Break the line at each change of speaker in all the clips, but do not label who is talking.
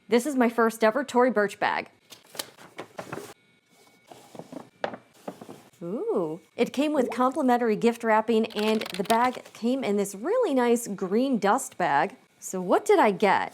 This is my first ever Tory Burch bag. Ooh, it came with complimentary gift wrapping, and the bag came in this really nice green dust bag. So what did I get?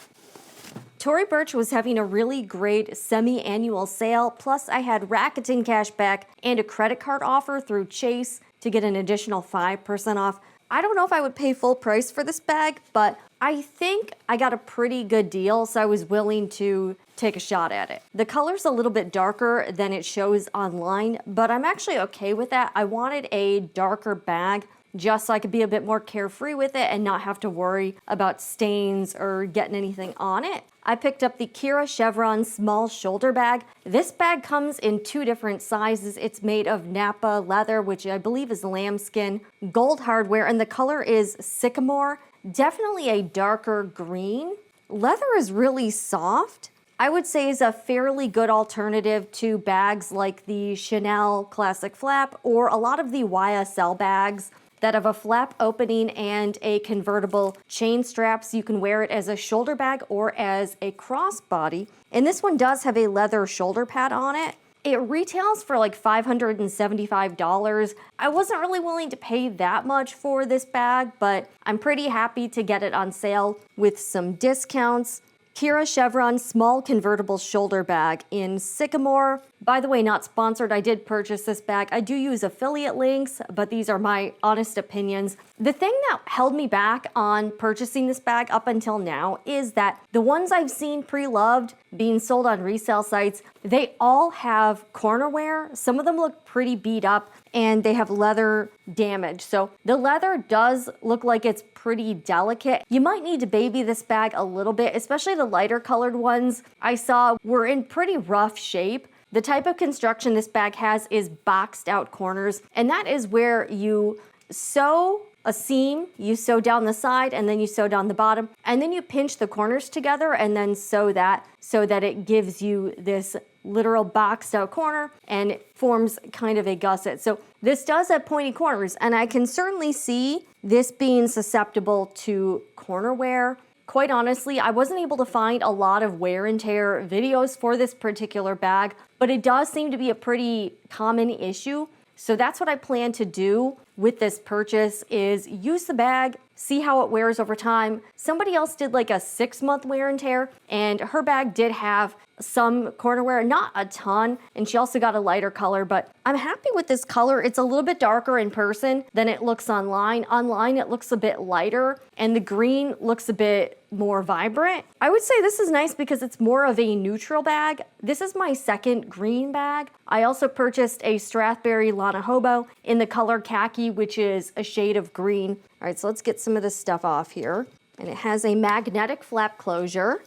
Tory Burch was having a really great semi-annual sale, plus I had Rakuten cashback and a credit card offer through Chase to get an additional 5% off. I don't know if I would pay full price for this bag, but I think I got a pretty good deal, so I was willing to take a shot at it. The color's a little bit darker than it shows online, but I'm actually okay with that. I wanted a darker bag just so I could be a bit more carefree with it and not have to worry about stains or getting anything on it. I picked up the Kira Chevron small shoulder bag. This bag comes in 2 different sizes. It's made of Napa leather, which I believe is lambskin, gold hardware, and the color is sycamore. Definitely a darker green. Leather is really soft. I would say is a fairly good alternative to bags like the Chanel Classic Flap or a lot of the YSL bags that have a flap opening and a convertible chain strap, so you can wear it as a shoulder bag or as a crossbody. And this one does have a leather shoulder pad on it. It retails for like $575. I wasn't really willing to pay that much for this bag, but I'm pretty happy to get it on sale with some discounts. Kira Chevron small convertible shoulder bag in sycamore. By the way, not sponsored. I did purchase this bag. I do use affiliate links, but these are my honest opinions. The thing that held me back on purchasing this bag up until now is that the ones I've seen pre-loved being sold on resale sites, they all have corner wear. Some of them look pretty beat up and they have leather damage. So the leather does look like it's pretty delicate. You might need to baby this bag a little bit, especially the lighter colored ones I saw were in pretty rough shape. The type of construction this bag has is boxed out corners, and that is where you sew a seam, you sew down the side, and then you sew down the bottom, and then you pinch the corners together and then sew that so that it gives you this literal boxed out corner and it forms kind of a gusset. So this does have pointy corners, and I can certainly see this being susceptible to corner wear. Quite honestly, I wasn't able to find a lot of wear and tear videos for this particular bag, but it does seem to be a pretty common issue. So that's what I plan to do with this purchase is use the bag, see how it wears over time. Somebody else did like a 6-month wear and tear, and her bag did have some corner wear, not a ton, and she also got a lighter color, but I'm happy with this color. It's a little bit darker in person than it looks online. Online, it looks a bit lighter, and the green looks a bit more vibrant. I would say this is nice because it's more of a neutral bag. This is my second green bag. I also purchased a Strathberry Lana Hobo in the color khaki, which is a shade of green. All right, so let's get some of this stuff off here. And it has a magnetic flap closure.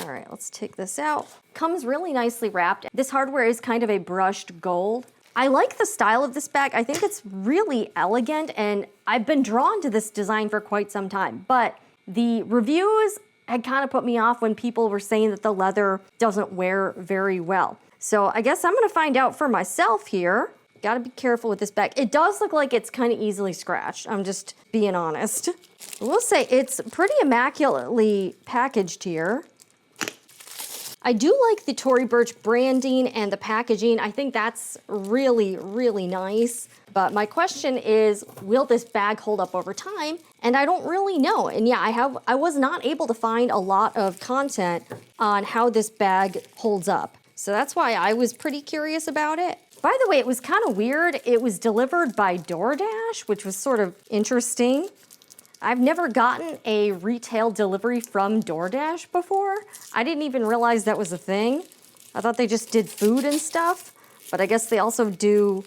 All right, let's take this out. Comes really nicely wrapped. This hardware is kind of a brushed gold. I like the style of this bag. I think it's really elegant, and I've been drawn to this design for quite some time, but the reviews had kind of put me off when people were saying that the leather doesn't wear very well. So I guess I'm gonna find out for myself here. Gotta be careful with this bag. It does look like it's kind of easily scratched. I'm just being honest. I will say it's pretty immaculately packaged here. I do like the Tory Burch branding and the packaging. I think that's really, really nice. But my question is, will this bag hold up over time? And I don't really know. And yeah, I was not able to find a lot of content on how this bag holds up. So that's why I was pretty curious about it. By the way, it was kind of weird. It was delivered by DoorDash, which was sort of interesting. I've never gotten a retail delivery from DoorDash before. I didn't even realize that was a thing. I thought they just did food and stuff, but I guess they also do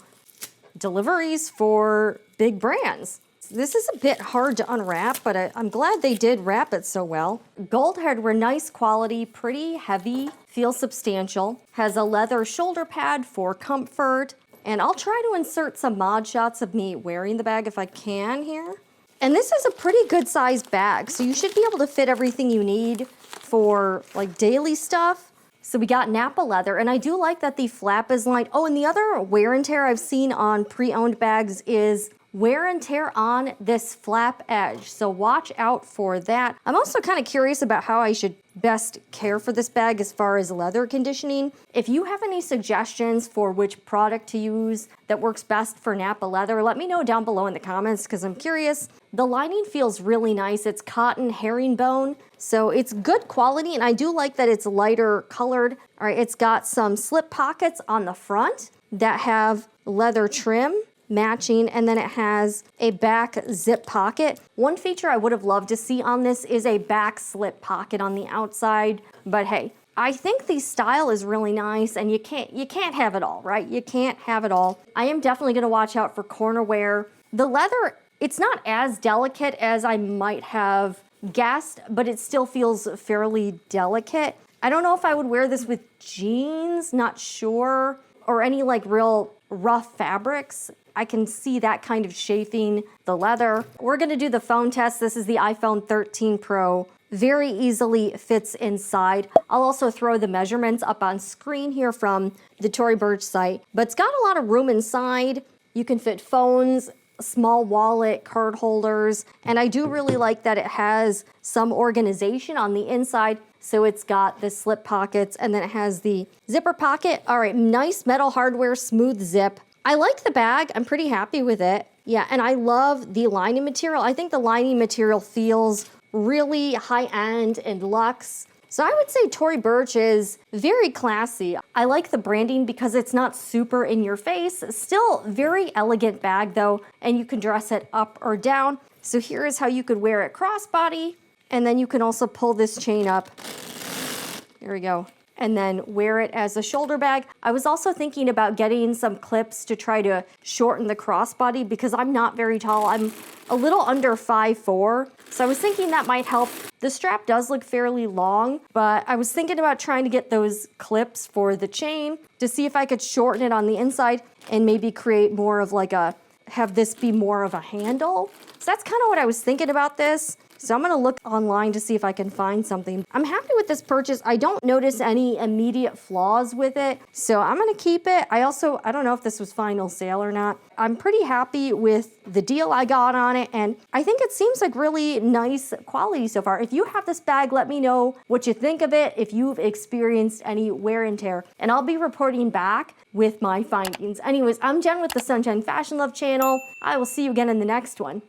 deliveries for big brands. This is a bit hard to unwrap, but I'm glad they did wrap it so well. Gold hardware, nice quality, pretty heavy, feels substantial. Has a leather shoulder pad for comfort, and I'll try to insert some mod shots of me wearing the bag if I can here. And this is a pretty good sized bag, so you should be able to fit everything you need for like daily stuff. So we got Napa leather, and I do like that the flap is lined. Oh, and the other wear and tear I've seen on pre-owned bags is wear and tear on this flap edge, so watch out for that. I'm also kind of curious about how I should best care for this bag as far as leather conditioning. If you have any suggestions for which product to use that works best for Napa leather, let me know down below in the comments because I'm curious. The lining feels really nice. It's cotton herringbone, so it's good quality, and I do like that it's lighter colored. All right, it's got some slip pockets on the front that have leather trim matching, and then it has a back zip pocket. One feature I would have loved to see on this is a back slip pocket on the outside, but hey, I think the style is really nice, and you can't have it all, right? You can't have it all. I am definitely gonna watch out for corner wear. The leather, it's not as delicate as I might have guessed, but it still feels fairly delicate. I don't know if I would wear this with jeans, not sure, or any like real rough fabrics. I can see that kind of chafing the leather. We're gonna do the phone test. This is the iPhone 13 Pro. Very easily fits inside. I'll also throw the measurements up on screen here from the Tory Burch site, but it's got a lot of room inside. You can fit phones, small wallet, card holders, and I do really like that it has some organization on the inside. So it's got the slip pockets, and then it has the zipper pocket. All right, nice metal hardware, smooth zip. I like the bag. I'm pretty happy with it. Yeah, and I love the lining material. I think the lining material feels really high-end and luxe. So I would say Tory Burch is very classy. I like the branding because it's not super in your face. Still very elegant bag though, and you can dress it up or down. So here is how you could wear it crossbody, and then you can also pull this chain up. There we go. And then wear it as a shoulder bag. I was also thinking about getting some clips to try to shorten the crossbody because I'm not very tall. I'm a little under 5'4". So I was thinking that might help. The strap does look fairly long, but I was thinking about trying to get those clips for the chain to see if I could shorten it on the inside and maybe create more of like have this be more of a handle. So that's kind of what I was thinking about this. So I'm gonna look online to see if I can find something. I'm happy with this purchase. I don't notice any immediate flaws with it, so I'm gonna keep it. I don't know if this was final sale or not. I'm pretty happy with the deal I got on it, and I think it seems like really nice quality so far. If you have this bag, let me know what you think of it, if you've experienced any wear and tear, and I'll be reporting back with my findings. Anyways, I'm Jen with the Sunshine Fashion Love channel. I will see you again in the next one.